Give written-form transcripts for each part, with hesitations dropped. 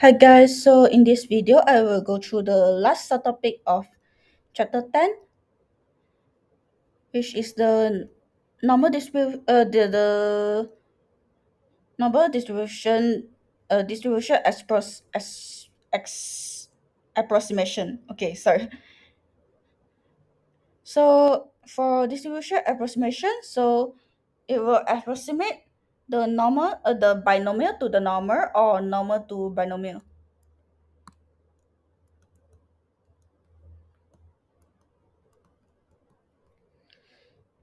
Hi guys, so in this video I will go through the last subtopic of chapter 10, which is the normal the normal distribution approximation. Okay, sorry. So for distribution approximation, so it will approximate the binomial to the normal or normal to binomial.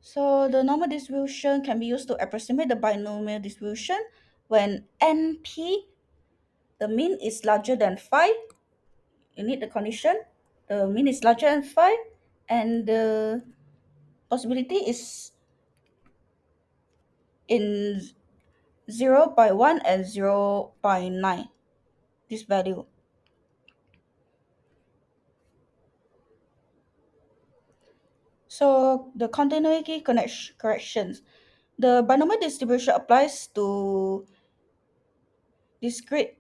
So the normal distribution can be used to approximate the binomial distribution when NP, the mean is larger than 5. You need the condition. The mean is larger than 5 and the possibility is in 0 by 1 and 0 by 9, this value. So the continuity corrections. The binomial distribution applies to discrete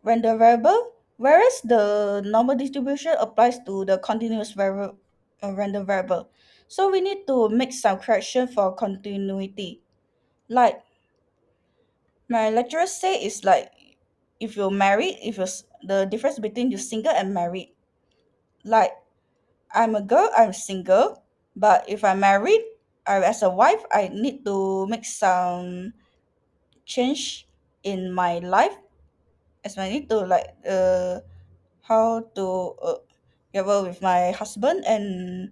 random variable, whereas the normal distribution applies to the continuous random variable. So we need to make some correction for continuity. Like my lecturer say is like if you're married, the difference between you single and married. Like I'm a girl, I'm single, but if I'm married, as a wife, I need to make some change in my life as I need to how to travel with my husband and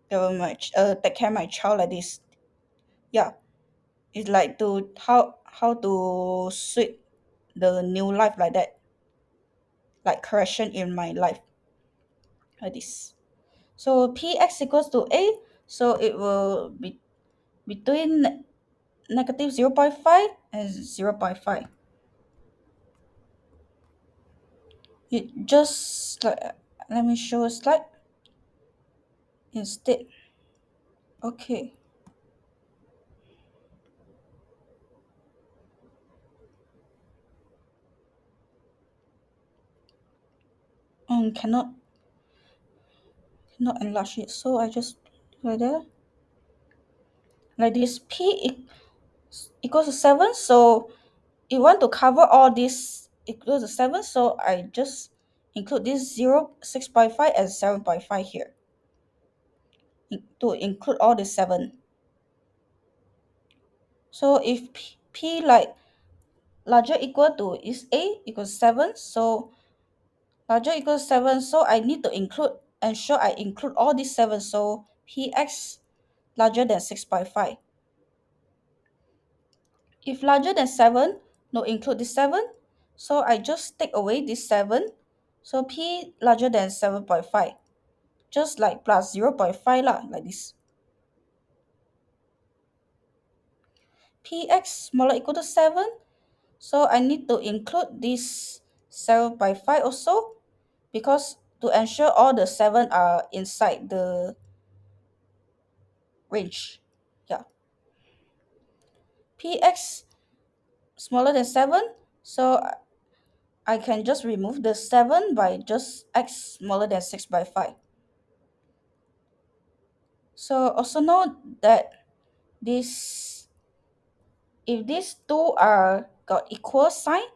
take care of my child like this. Yeah, it's like to how to suit the new life like that, like correction in my life like this. So px equals to a, so it will be between negative 0.5 and 0.5. It just like let me show a slide instead. Okay. Cannot enlarge it, so I just like that, like this. Equals to 7, so you want to cover all this equals to 7, so I just include this 0, 6.5 and 7.5 here to include all the 7. So if p like larger equal to is a equals 7, so larger equals 7, so I need to ensure I include all these 7, so px larger than 6.5. If larger than 7, no include this 7, so I just take away this 7, so p larger than 7.5, just like plus 0.5 lah, like this. Px smaller equal to 7, so I need to include this 7.5 also, because to ensure all the 7 are inside the range. Yeah. Px smaller than 7, so I can just remove the 7 by just x smaller than 6/5. So also note that this if these two are got equal sign,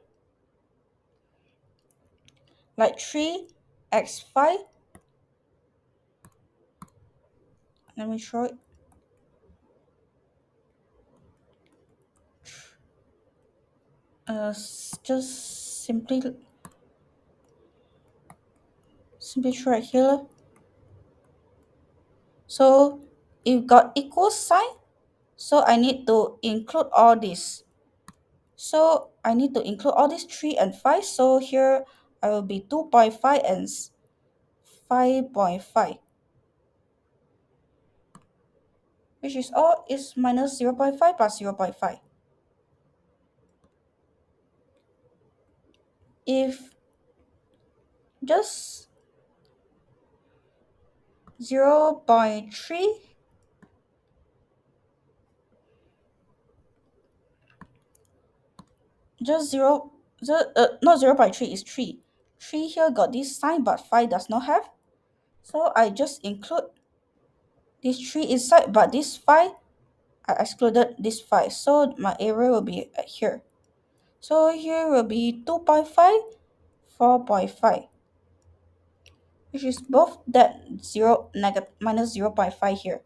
like 3x5, let me show it. Just simply try here. So if got equal sign, so I need to include all this. So I need to include all these 3 and 5. So here I will be 2.5 and 5.5, which is all is minus 0.5 plus 0.5. If just 0.3, just 0 Not 0.3 is 3. 3 here got this sign, but 5 does not have. So I just include this 3 inside, but this 5, I excluded this 5. So my area will be at here. So here will be 2.5, 4.5, which is both that 0 negative minus 0.5 here.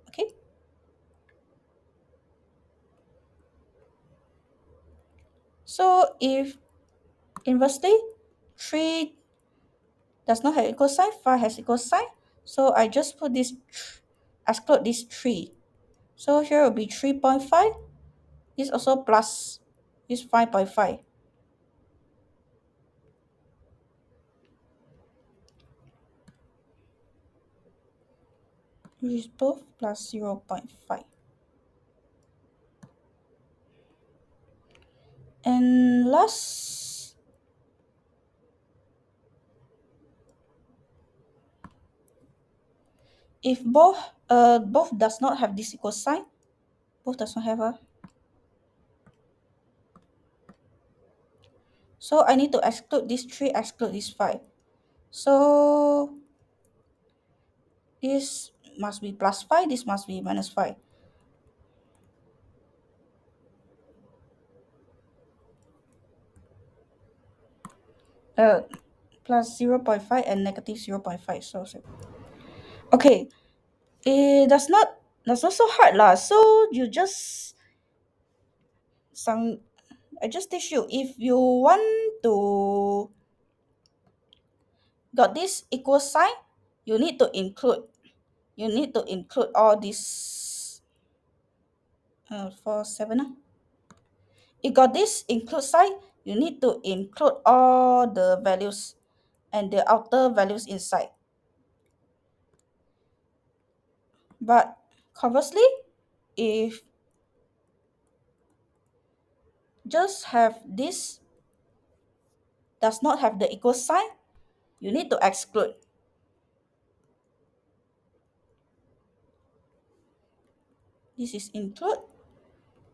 Okay. So if inversely 3 does not have equal sign, 5 has equal sign. So I just put this, exclude this 3. So here will be 3.5. This also plus this 5.5, which is both plus 0.5. And last, if both does not have this equal sign, both does not have a, so I need to exclude this 3, exclude this 5. So this must be plus 5, this must be minus 5. Uh, Plus 0.5 and negative 0.5. So okay, that's not so hard lah. So you just some I just teach you, if you want to got this equal sign, you need to include all this, for 7 ah. You got this include sign, you need to include all the values and the outer values inside. But conversely, if just have this does not have the equal sign, you need to exclude. This is include,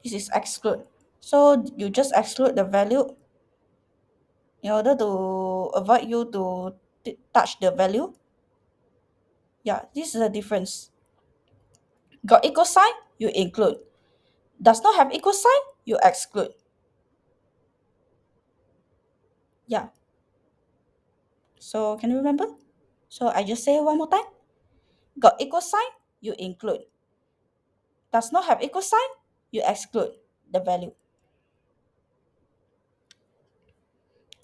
this is exclude. So you just exclude the value in order to avoid you to touch the value. Yeah, this is the difference. Got equal sign, you include. Does not have equal sign, you exclude. Yeah. So can you remember? So I just say one more time. Got equal sign, you include. Does not have equal sign, you exclude the value.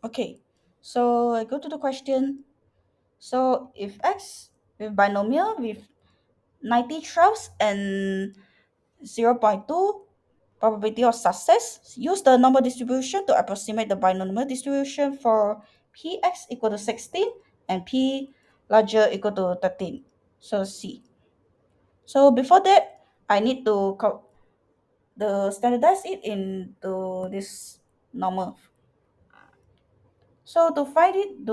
Okay. So I go to the question. So if x with binomial with 90 trials and 0.2 probability of success, use the normal distribution to approximate the binomial distribution for px equal to 16 and p larger equal to 13. So C. So before that, I need to standardize it into this normal. So to find it,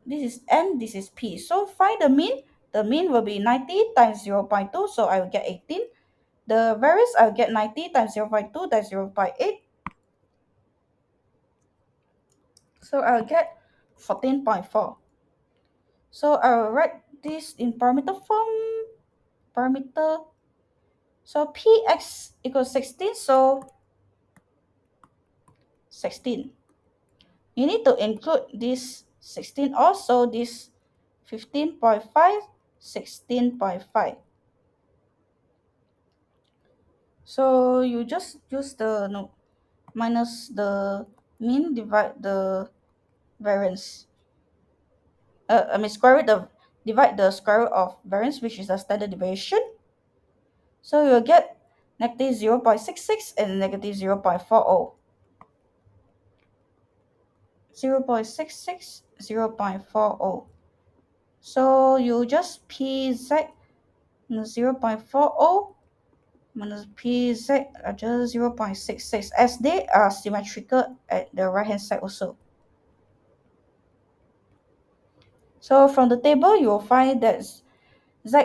this is n, this is p. So find the mean. The mean will be 90 times 0.2, so I will get 18. The variance, I'll get 90 times 0.2 times 0.8. So I'll get 14.4. So I'll write this in parameter form. Parameter. So px equals 16. So 16. You need to include this 16 also, this 15.5, 16.5. So you just use the no, minus the mean, divide the variance. Square root of, divide the square root of variance, which is the standard deviation. So you'll get negative 0.66 and negative 0.40. 0.66, 0.40. So you just pz 0.40 minus pz just 0.66, as they are symmetrical at the right hand side also. So from the table, you will find that z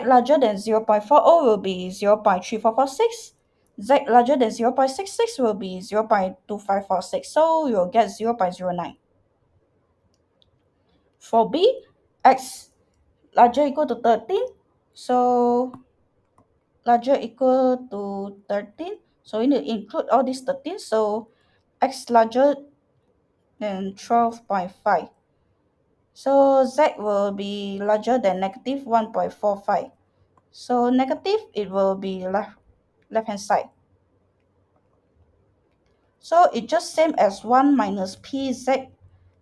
larger than 0.40 will be 0.3446, Z larger than 0.66 will be 0.2546. So you'll get 0.09. For B, X larger equal to 13. So larger equal to 13. So we need to include all these 13. So X larger than 12.5. So Z will be larger than negative 1.45. So negative, it will be left hand side. So it just same as 1 minus pz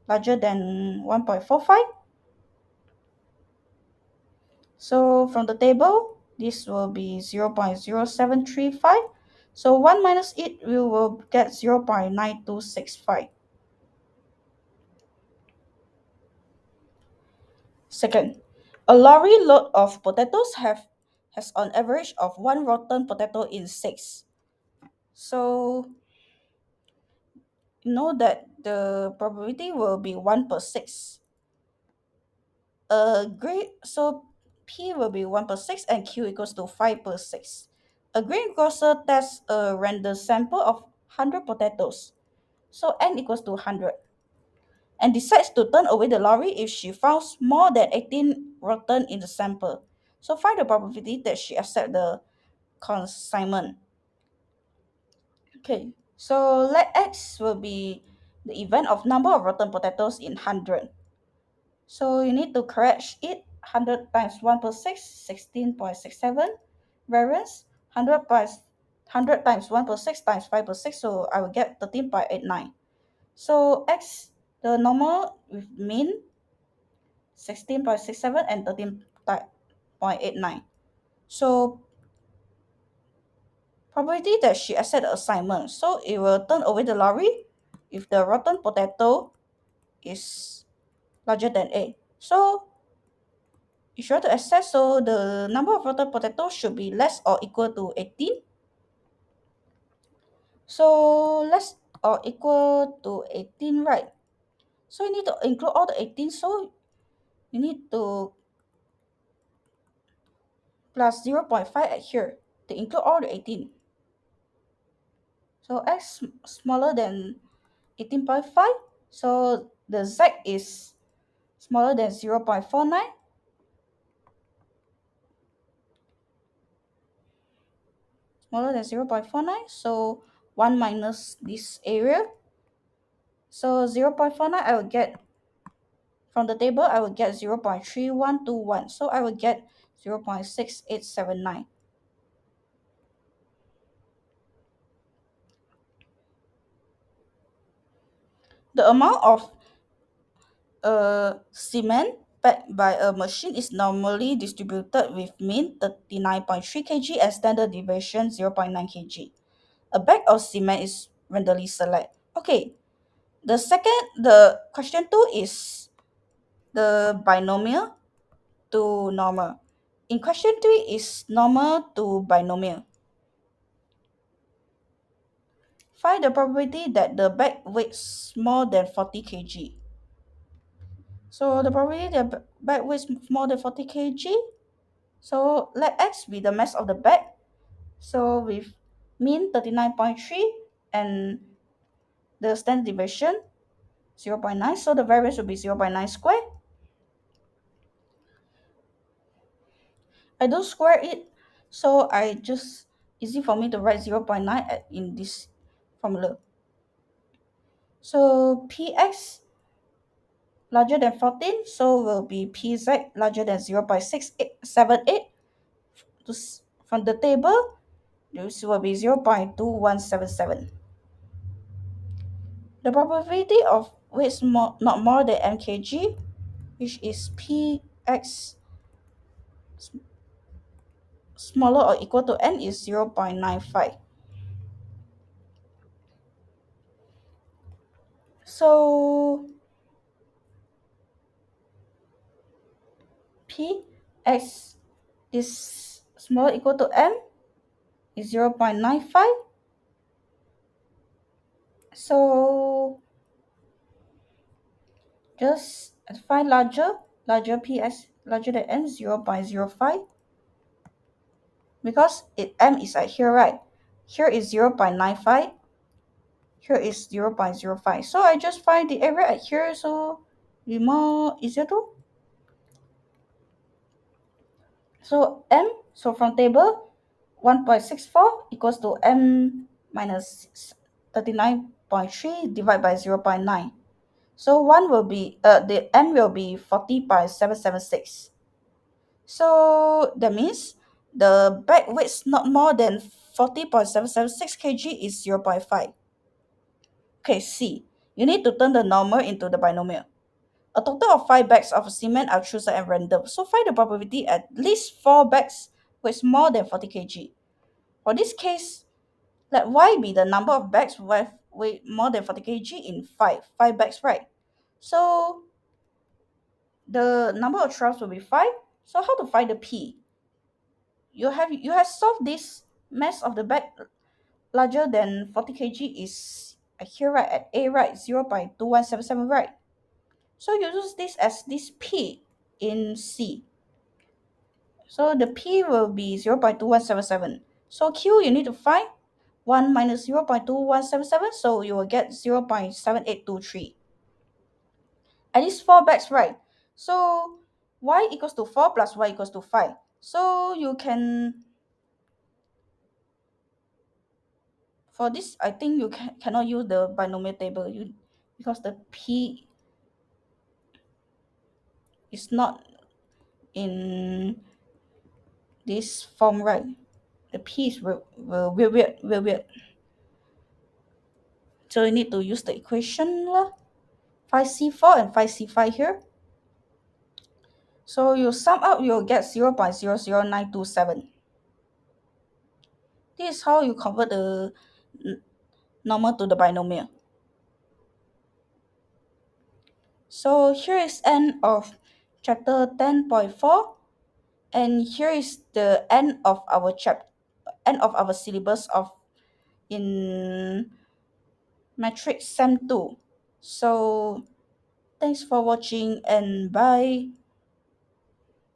larger than 1.45. So from the table, this will be 0.0735. So 1 minus it, we will get 0.9265. Second, a lorry load of potatoes has on average of one rotten potato in 6. So you know that the probability will be 1 per 6. So P will be 1 per 6 and Q equals to 5 per 6. A greengrocer tests a random sample of 100 potatoes. So N equals to 100. And decides to turn away the lorry if she finds more than 18 rotten in the sample. So find the probability that she accept the consignment. Okay, so let X will be the event of number of rotten potatoes in 100. So you need to correct it. 100 times 1 per 6, 16.67. Variance, 100 times 1 per 6 times 5 per 6. So I will get 13.89. So X, the normal with mean, 16.67 and 13.89. So probability that she accept the assignment. So it will turn away the lorry if the rotten potato is larger than A. So if you want to access, so the number of rotten potatoes should be less or equal to 18. So less or equal to 18, right? So you need to include all the 18. So you need to plus 0.5 at here to include all the 18. So X smaller than 18.5. So the Z is smaller than 0.49. Smaller than 0.49. So 1 minus this area. So 0.49, I will get from the table, I will get 0.3121. So I will get 0.6879. The amount of cement packed by a machine is normally distributed with mean 39.3 kg and standard deviation 0.9 kg. A bag of cement is randomly select. Okay, the question 2 is the binomial to normal. In question 3 is normal to binomial. Find the probability that the bag weighs more than 40 kg. So the probability that the bag weighs more than 40 kg. So let X be the mass of the bag. So with mean 39.3 and the standard deviation 0.9. So the variance will be 0.9 square. I don't square it. So I just easy for me to write 0.9 in this formula. So Px larger than 14, so will be Pz larger than 0.6878. From the table, this will be 0.2177. The probability of weight not more than mkg, which is Px smaller or equal to n, is 0.95. So Px is smaller or equal to m is 0.95. So just find larger Px larger than n, 0.05. Because m is right here, right? Here is 0.95. Here is 0.05. So I just find the area at here, so be more easier to. So m, so from table, 1.64 equals to m minus 39.3 divided by 0.9. So one will be the m will be 40.776. So that means the bag weighs not more than 40.776 kg is 0.5. Okay, C. You need to turn the normal into the binomial. A total of 5 bags of cement are chosen at random. So find the probability at least 4 bags weighs more than 40 kg. For this case, let y be the number of bags with weigh more than 40 kg in 5. 5 bags, right? So the number of troughs will be 5. So how to find the p? You have solved this mass of the bag larger than 40 kg is here, right, at a, right, 0.2177, right? So you use this as this p in C. So the p will be 0.2177. So q you need to find 1 minus 0.2177, so you will get 0.7823. At least 4 bags, right? So y equals to 4 plus y equals to 5. So you can, for this, I think you cannot use the binomial table because the p is not in this form, right? The p is weird. So you need to use the equation lah. 5c4 and 5c5 here. So you sum up, you'll get 0.00927. This is how you convert the normal to the binomial. So here is end of chapter 10.4, and here is the end of our syllabus of in matrix sem 2. So thanks for watching and bye.